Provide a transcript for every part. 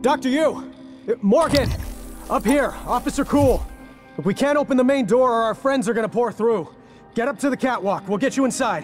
Dr. Yu! Morgan! Up here, Officer Cool. If we can't open the main door or our friends are gonna pour through. Get up to the catwalk, we'll get you inside.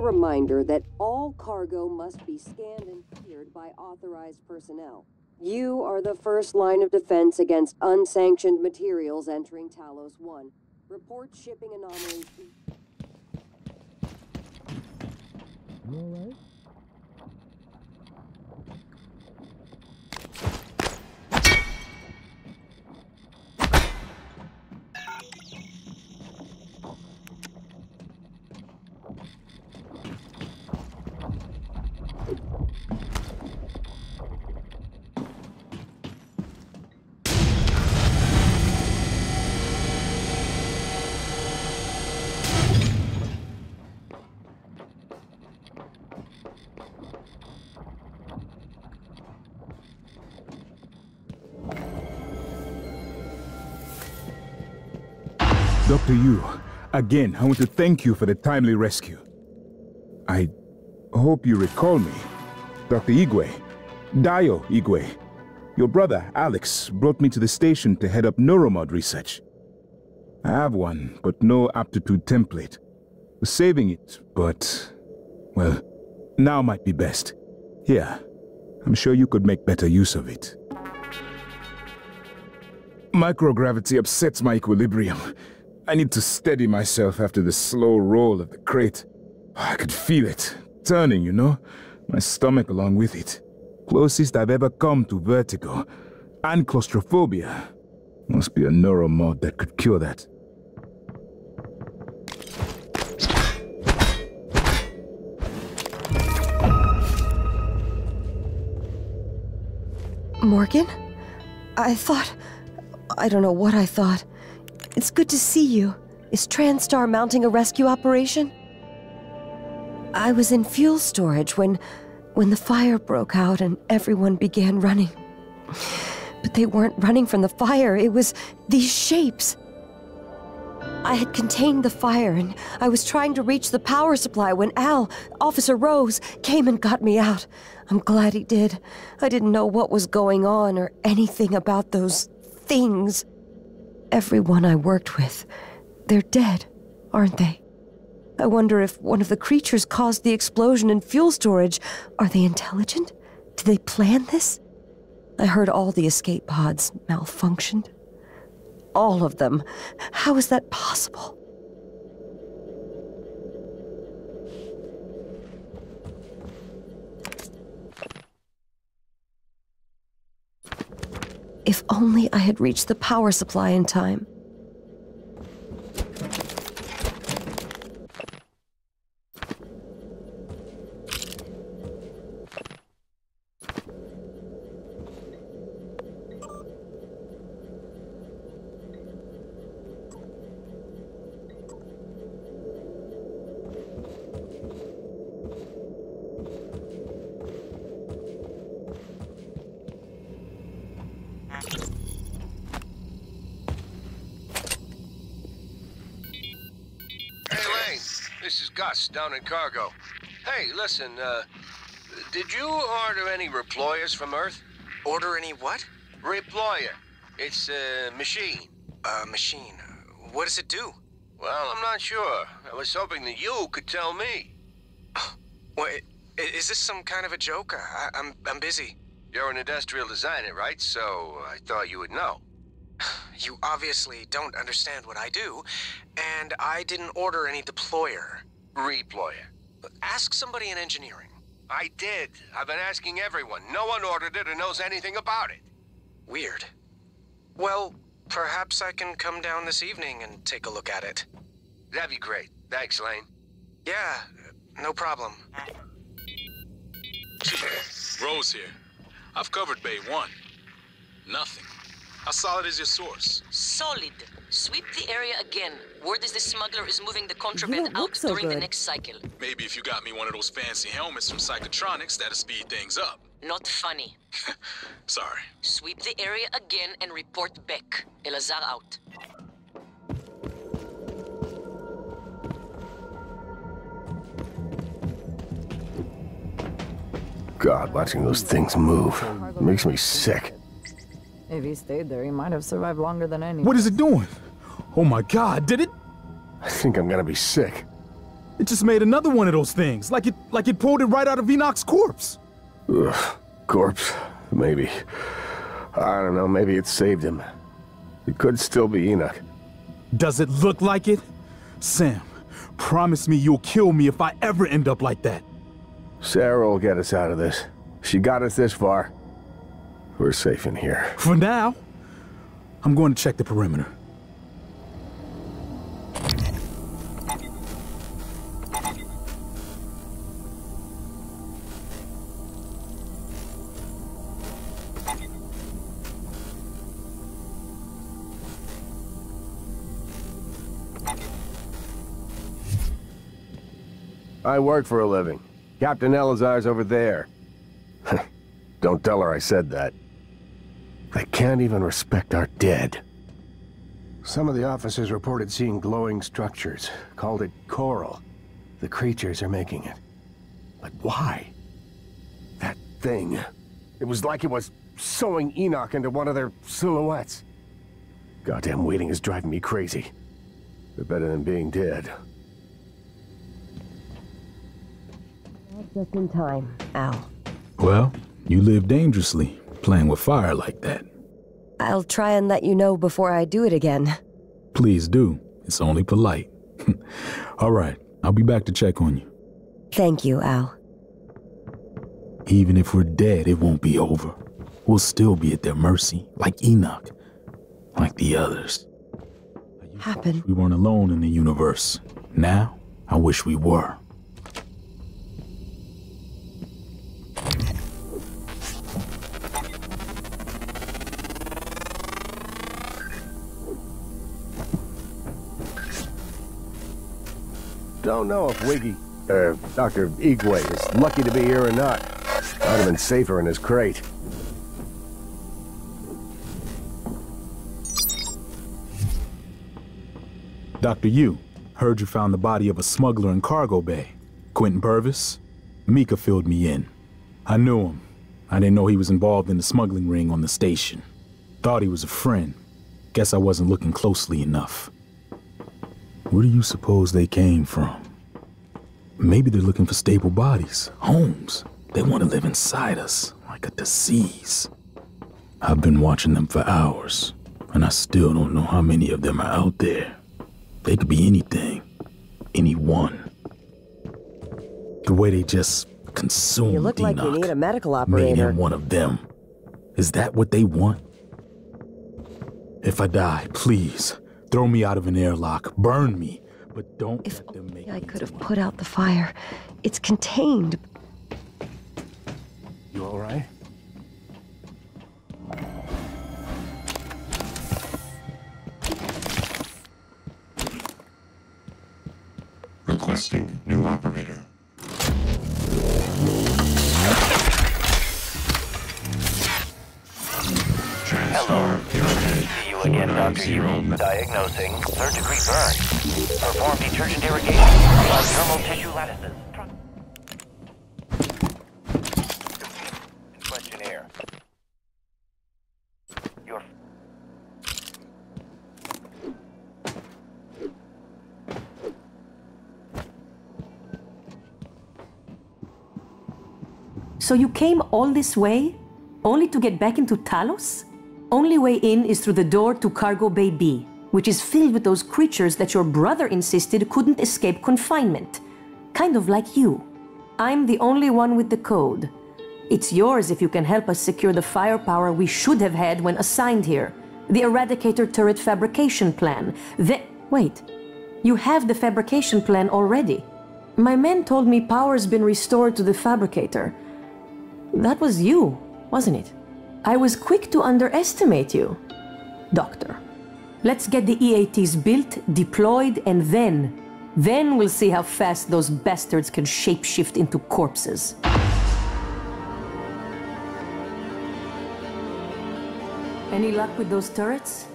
reminder that all cargo must be scanned and cleared by authorized personnel. You are the first line of defense against unsanctioned materials entering Talos 1. Report shipping anomalies. You all right? Dr. Yu, again, I want to thank you for the timely rescue. I hope you recall me. Dr. Igwe, Dio Igwe. Your brother, Alex, brought me to the station to head up Neuromod research. I have one, but no aptitude template. Was saving it, but, well, now might be best. Here, I'm sure you could make better use of it. Microgravity upsets my equilibrium. I need to steady myself after the slow roll of the crate. I could feel it, turning, you know? My stomach along with it. Closest I've ever come to vertigo. And claustrophobia. Must be a neuromod that could cure that. Morgan? I don't know what I thought. It's good to see you. Is TranStar mounting a rescue operation? I was in fuel storage when the fire broke out and everyone began running. But they weren't running from the fire, it was these shapes. I had contained the fire and I was trying to reach the power supply when Officer Rose, came and got me out. I'm glad he did. I didn't know what was going on or anything about those things. Everyone I worked with, they're dead, aren't they? I wonder if one of the creatures caused the explosion in fuel storage. Are they intelligent? Did they plan this? I heard all the escape pods malfunctioned. All of them. How is that possible? If only I had reached the power supply in time. This is Gus, down in cargo. Hey, listen, did you order any reployers from Earth? Order any what? Reployer. It's a machine. Machine. What does it do? Well, I'm not sure. I was hoping that you could tell me. What, is this some kind of a joke? I'm busy. You're an industrial designer, right? So I thought you would know. You obviously don't understand what I do, and I didn't order any deployer. Reployer. Ask somebody in engineering. I did. I've been asking everyone. No one ordered it or knows anything about it. Weird. Well, perhaps I can come down this evening and take a look at it. That'd be great. Thanks, Lane. Yeah, no problem. Rose here. I've covered Bay 1. Nothing. How solid is your source? Solid. Sweep the area again. Word is the smuggler is moving the contraband out during the next cycle. Maybe if you got me one of those fancy helmets from Psychotronics, that'll speed things up. Not funny. Sorry. Sweep the area again and report back. Elazar out. God, watching those things move makes me sick. If he stayed there, he might have survived longer than anyone. What is it doing? Oh my God, did it? I think I'm gonna be sick. It just made another one of those things, like it pulled it right out of Enoch's corpse. Ugh, corpse, maybe. I don't know, maybe it saved him. It could still be Enoch. Does it look like it? Sam, promise me you'll kill me if I ever end up like that. Sarah will get us out of this. She got us this far. We're safe in here. For now, I'm going to check the perimeter. I work for a living. Captain Elazar's over there. Don't tell her I said that. They can't even respect our dead. Some of the officers reported seeing glowing structures. Called it coral. The creatures are making it. But why? That thing. It was like it was sewing Enoch into one of their silhouettes. Goddamn waiting is driving me crazy. They're better than being dead. Just in time, Al. Well, you live dangerously, playing with fire like that. I'll try and let you know before I do it again. Please do. It's only polite. All right, I'll be back to check on you. Thank you, Al. Even if we're dead, it won't be over. We'll still be at their mercy, like Enoch, like the others. Happened. We weren't alone in the universe. Now, I wish we were. Don't know if Dr. Igwe is lucky to be here or not. Might have been safer in his crate. Dr. Yu, heard you found the body of a smuggler in cargo bay. Quentin Purvis? Mika filled me in. I knew him. I didn't know he was involved in the smuggling ring on the station. Thought he was a friend. Guess I wasn't looking closely enough. Where do you suppose they came from? Maybe they're looking for stable bodies, homes. They want to live inside us, like a disease. I've been watching them for hours, and I still don't know how many of them are out there. They could be anything, anyone. The way they just consumed You look Enoch like you need a medical made operator. him one of them. Is that what they want? If I die, please, throw me out of an airlock, burn me, but don't let them make I could have put out the fire. It's contained. You all right? Requesting new operator. Hello. See you again, Dr. Yu. Diagnosing third-degree burn. Perform detergent irrigation on thermal tissue lattices. Questionnaire. Your... So you came all this way, only to get back into Talos? Only way in is through the door to Cargo Bay B, which is filled with those creatures that your brother insisted couldn't escape confinement. Kind of like you. I'm the only one with the code. It's yours if you can help us secure the firepower we should have had when assigned here. The Eradicator turret fabrication plan. Wait, you have the fabrication plan already. My men told me power's been restored to the fabricator. That was you, wasn't it? I was quick to underestimate you, Doctor. Let's get the EATs built, deployed, and then we'll see how fast those bastards can shapeshift into corpses. Any luck with those turrets?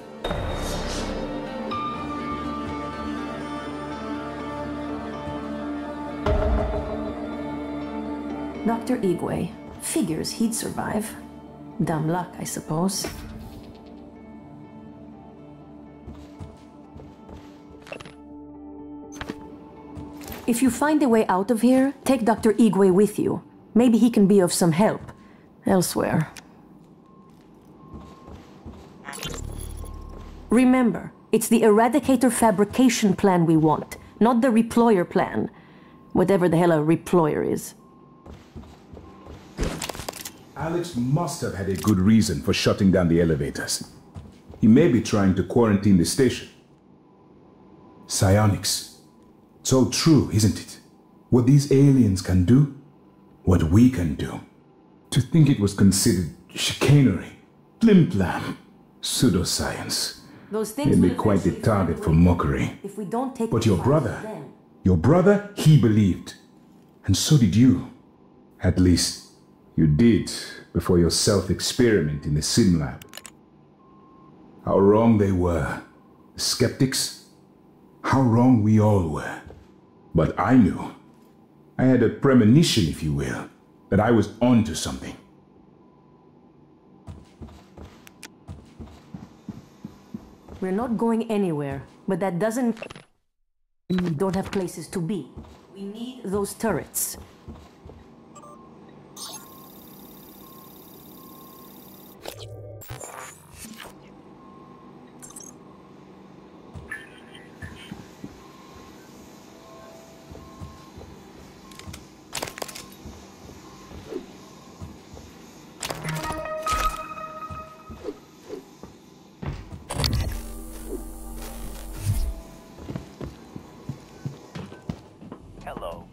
Dr. Igwe. Figures he'd survive. Dumb luck, I suppose. If you find a way out of here, take Dr. Igwe with you. Maybe he can be of some help elsewhere. Remember, it's the Eradicator fabrication plan we want, not the reployer plan. Whatever the hell a reployer is. Alex must have had a good reason for shutting down the elevators. He may be trying to quarantine the station. Psionics. It's all true, isn't it? What these aliens can do, what we can do. To think it was considered chicanery, flim-flam, pseudoscience. Those things made me quite the target for mockery. If we don't take But your brother, he believed. And so did you. At least, you did before your self-experiment in the sim lab. How wrong they were. The skeptics. How wrong we all were. But I knew. I had a premonition, if you will, that I was onto something. We're not going anywhere, but that doesn't mean we don't have places to be. We need those turrets.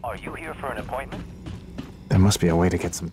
Are you here for an appointment? There must be a way to get some...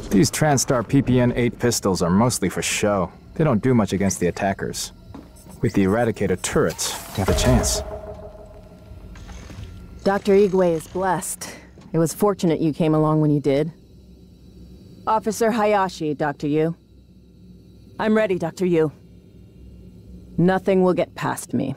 These TranStar PPN-8 pistols are mostly for show. They don't do much against the attackers. With the Eradicator turrets, you have a chance. Dr. Igwe is blessed. It was fortunate you came along when you did. Officer Hayashi, Dr. Yu. I'm ready, Dr. Yu. Nothing will get past me.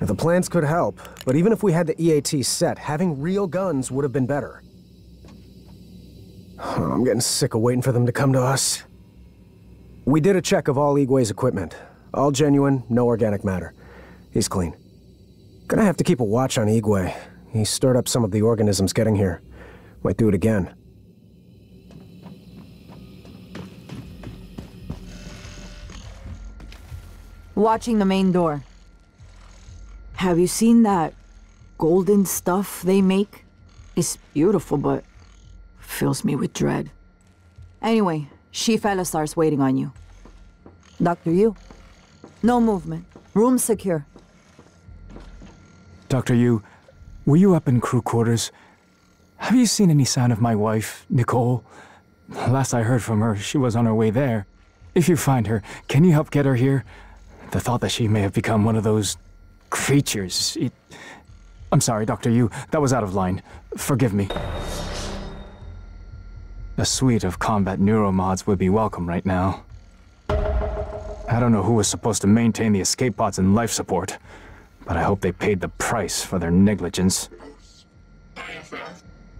The plans could help, but even if we had the EAT set, having real guns would have been better. I'm getting sick of waiting for them to come to us. We did a check of all Igwe's equipment. All genuine, no organic matter. He's clean. Gonna have to keep a watch on Igwe. He stirred up some of the organisms getting here. Might do it again. Watching the main door. Have you seen that golden stuff they make? It's beautiful, but fills me with dread. Anyway, Chief Elazar's waiting on you. Dr. Yu, no movement. Room secure. Dr. Yu, were you up in crew quarters? Have you seen any sign of my wife, Nicole? Last I heard from her, she was on her way there. If you find her, can you help get her here? The thought that she may have become one of those creatures, I'm sorry, Dr. Yu, that was out of line. Forgive me. A suite of combat neuromods would be welcome right now. I don't know who was supposed to maintain the escape pods and life support, but I hope they paid the price for their negligence.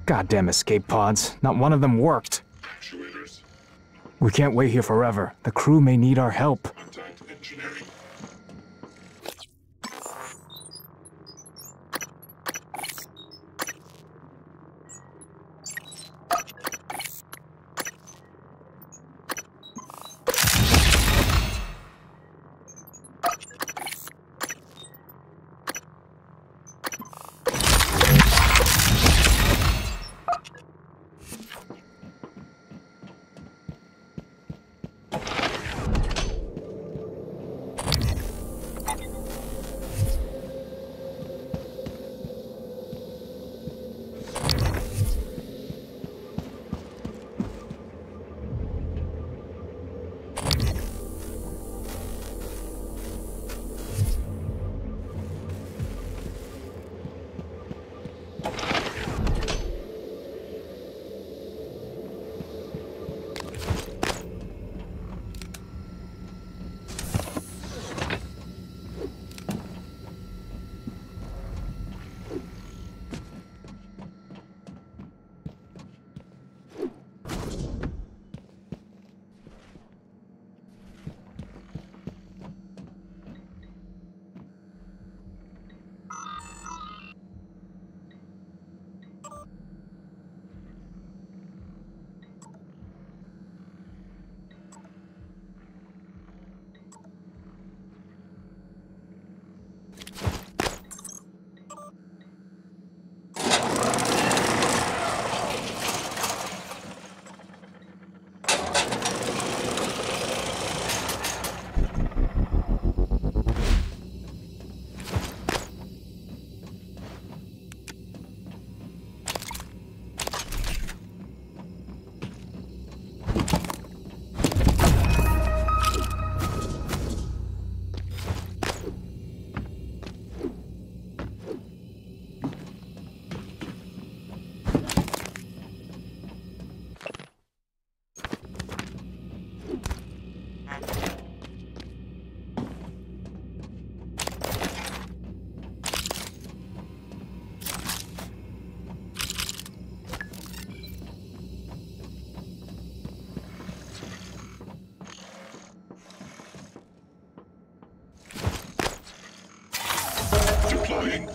Goddamn escape pods, not one of them worked. We can't wait here forever. The crew may need our help. Deploying.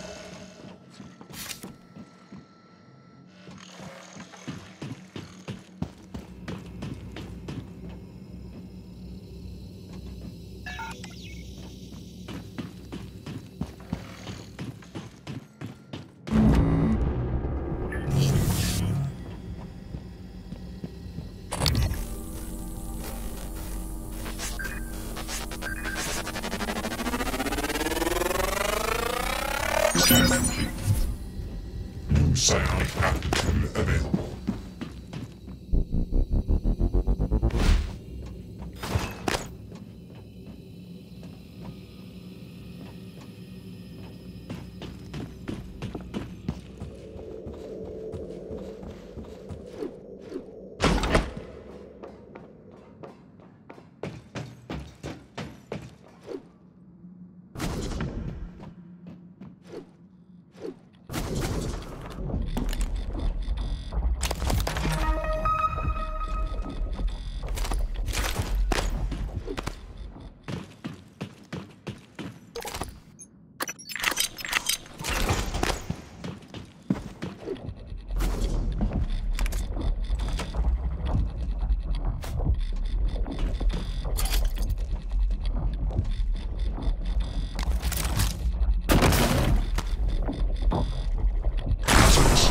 Scan complete. New psionic aptitude available.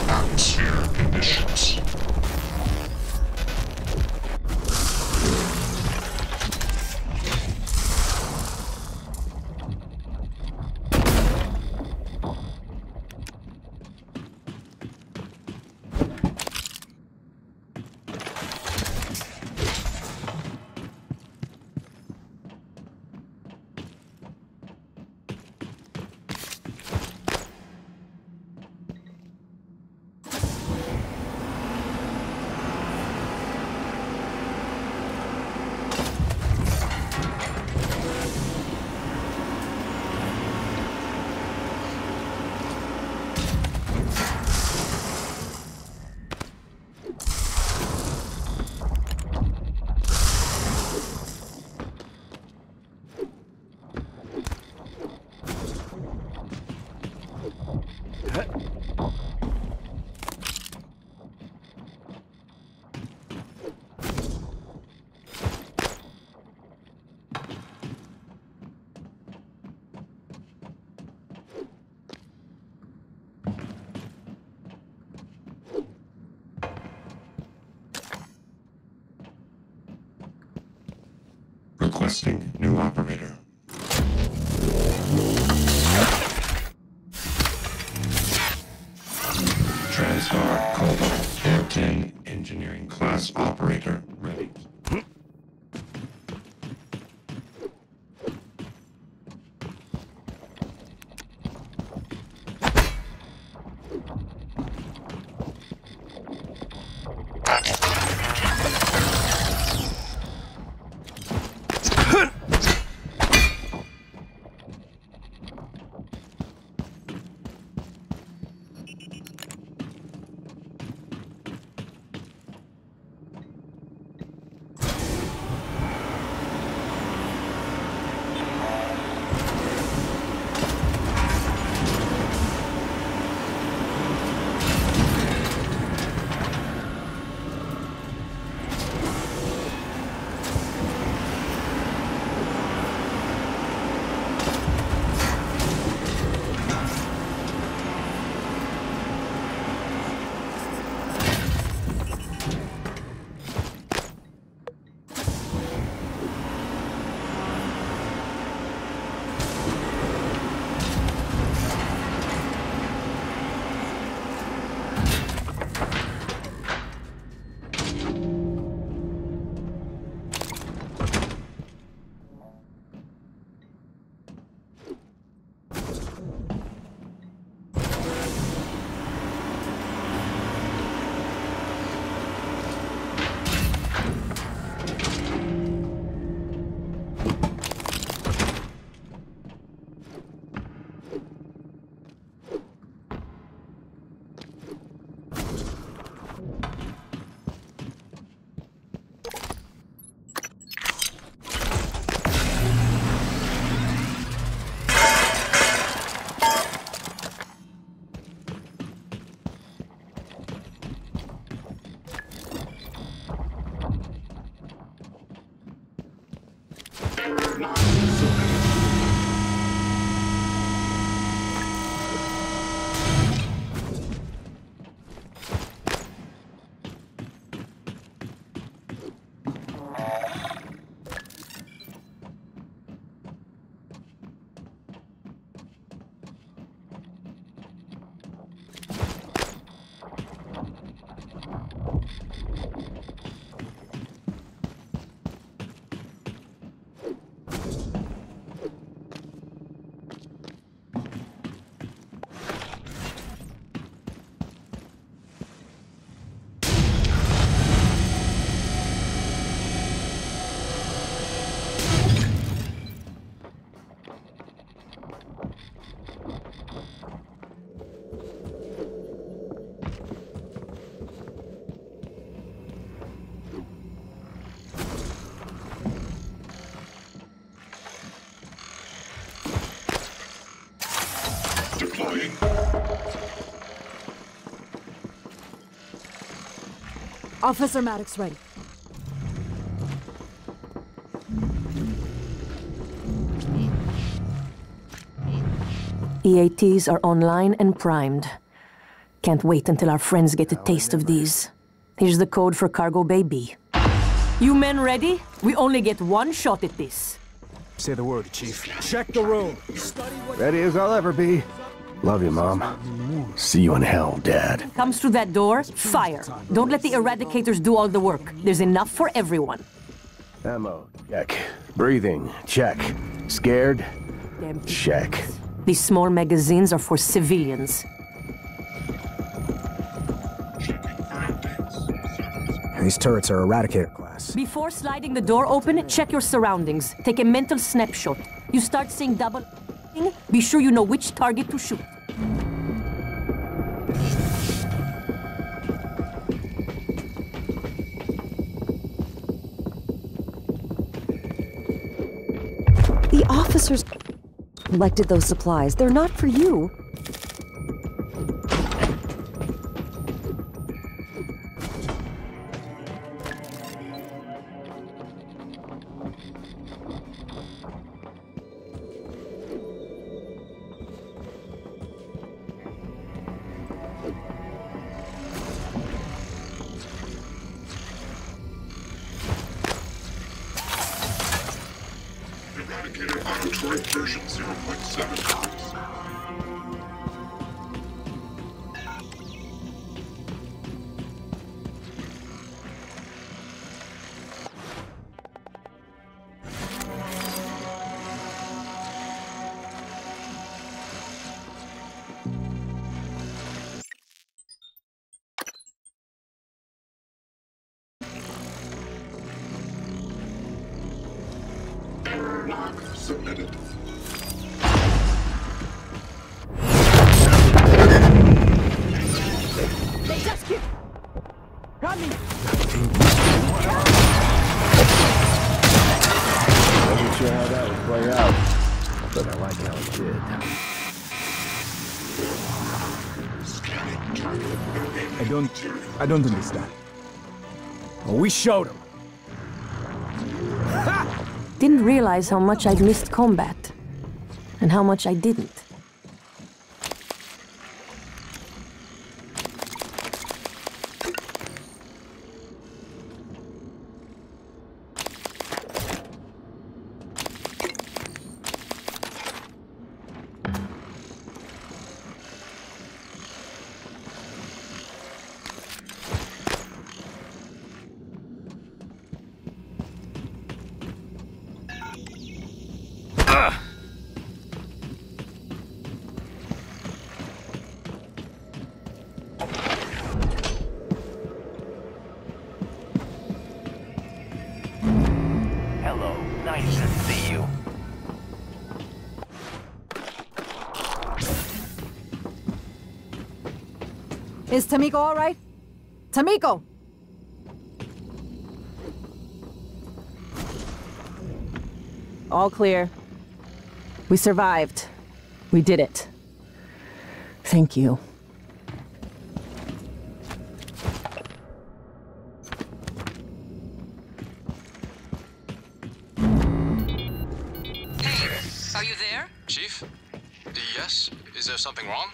Atmosphere conditions. Requesting new operator. TranStar Cobalt 410 engineering class operator ready. Officer Maddox ready. EATs are online and primed. Can't wait until our friends get a taste of these. Here's the code for Cargo Bay B. You men ready? We only get one shot at this. Say the word, Chief. Check the room. Ready as I'll ever be. Love you, Mom. See you in hell, Dad. Comes through that door, fire. Don't let the eradicators do all the work. There's enough for everyone. Ammo, check. Breathing, check. Scared? Check. These small magazines are for civilians. These turrets are Eradicator class. Before sliding the door open, check your surroundings. Take a mental snapshot. You start seeing double... Be sure you know which target to shoot. The officers collected those supplies. They're not for you. Version 0.7. Error log submitted. Got me! Wasn't sure how that would play out, but I like how it did. I don't understand. Well, we showed him. Didn't realize how much I'd missed combat. And how much I didn't. Hello, nice to see you. Is Tamiko all right? Tamiko! All clear. We survived. We did it. Thank you. Is there something wrong?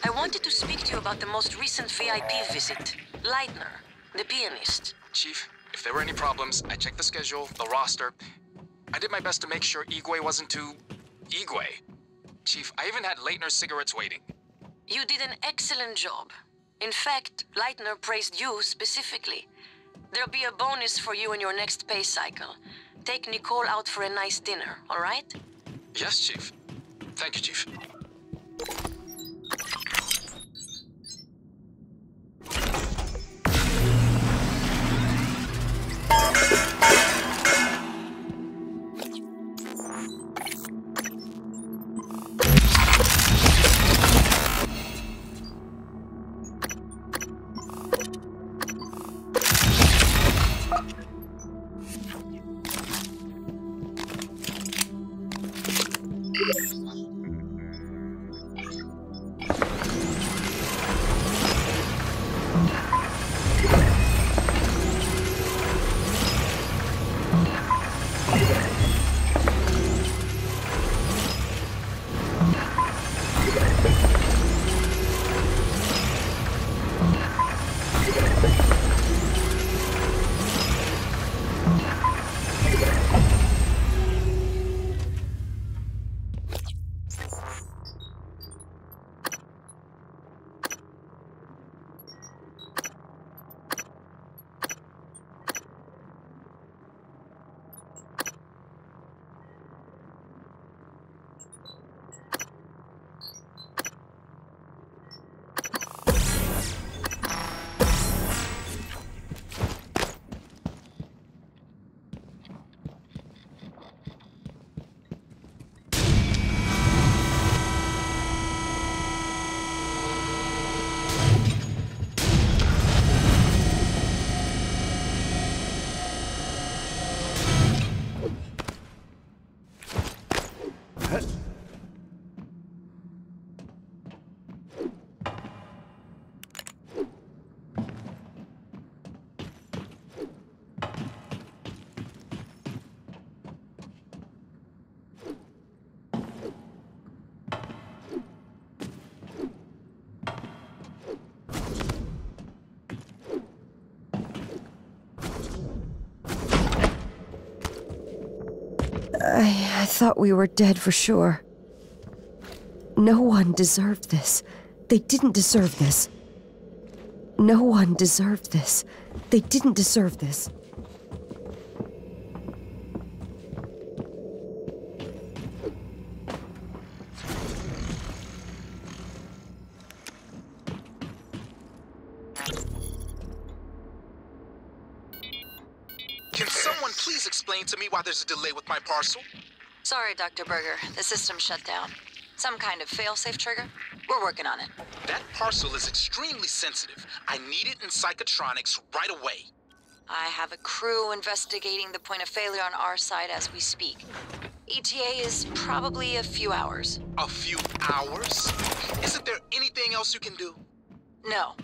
I wanted to speak to you about the most recent VIP visit. Leitner, the pianist. Chief, if there were any problems, I checked the schedule, the roster. I did my best to make sure Igwe wasn't too... Igwe. Chief, I even had Leitner's cigarettes waiting. You did an excellent job. In fact, Leitner praised you specifically. There'll be a bonus for you in your next pay cycle. Take Nicole out for a nice dinner, all right? Yes, Chief. Thank you, Chief. I thought we were dead for sure. No one deserved this. They didn't deserve this. No one deserved this. They didn't deserve this. Can someone please explain to me why there's a delay with my parcel? Sorry, Dr. Berger. The system shut down. Some kind of failsafe trigger? We're working on it. That parcel is extremely sensitive. I need it in psychotronics right away. I have a crew investigating the point of failure on our side as we speak. ETA is probably a few hours. A few hours? Isn't there anything else you can do? No.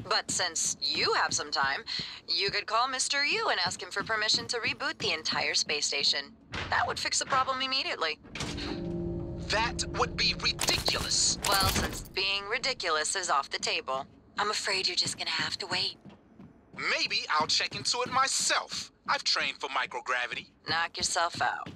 But since you have some time, you could call Mr. Yu and ask him for permission to reboot the entire space station. That would fix the problem immediately. That would be ridiculous. Well, since being ridiculous is off the table, I'm afraid you're just gonna have to wait. Maybe I'll check into it myself. I've trained for microgravity. Knock yourself out.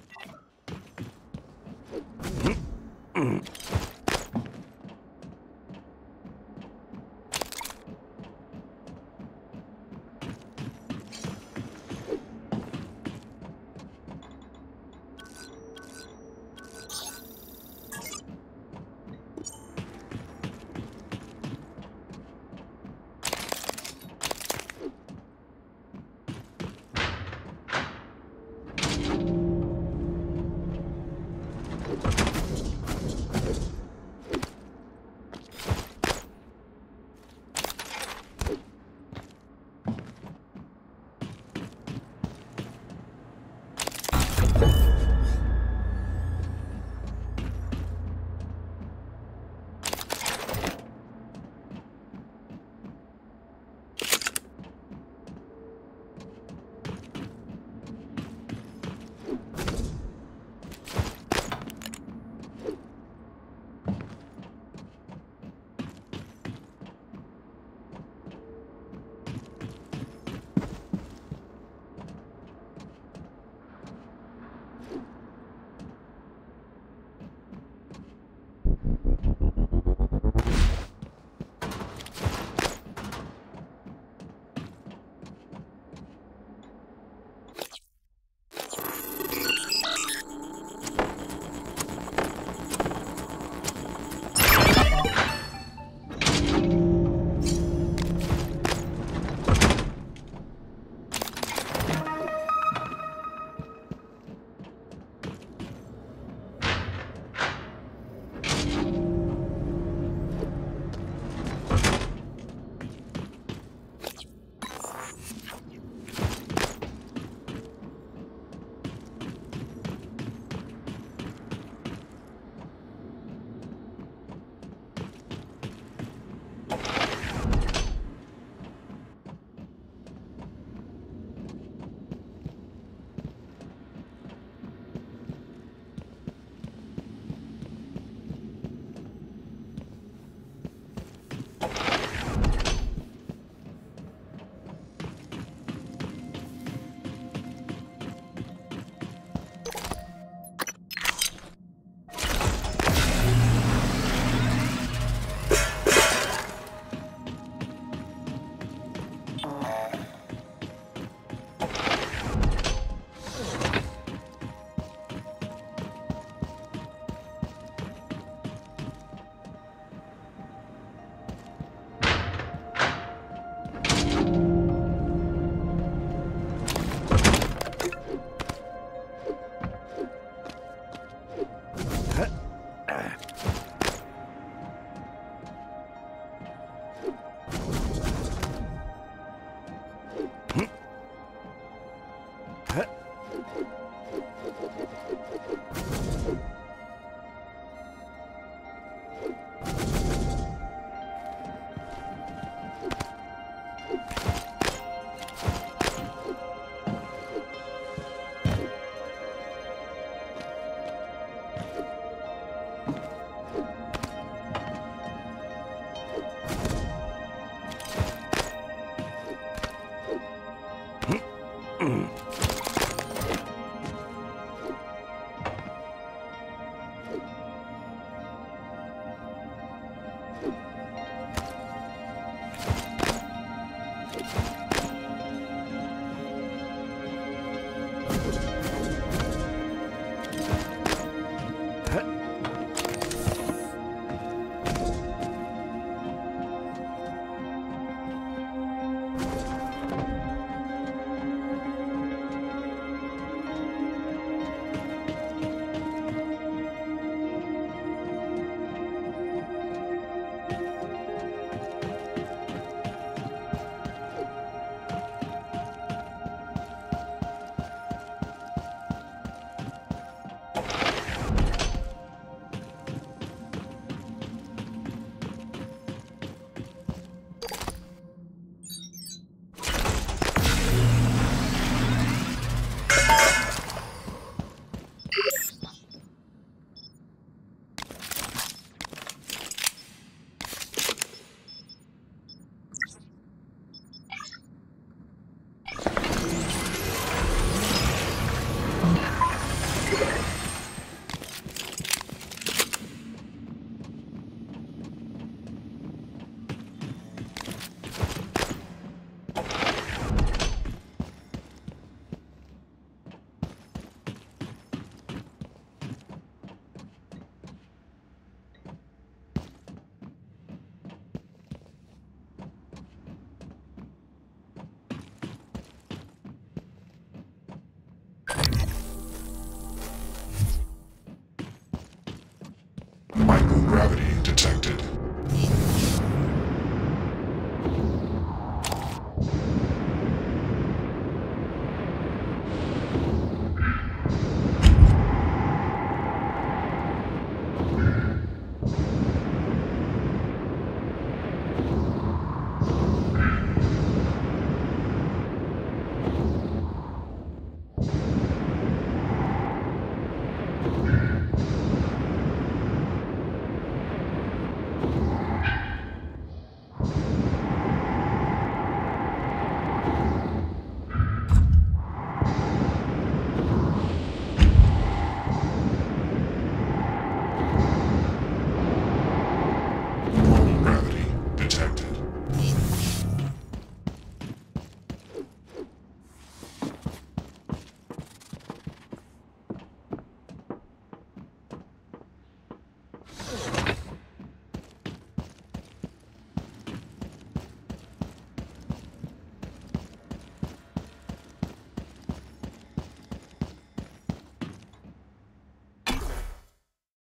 Microgravity detected.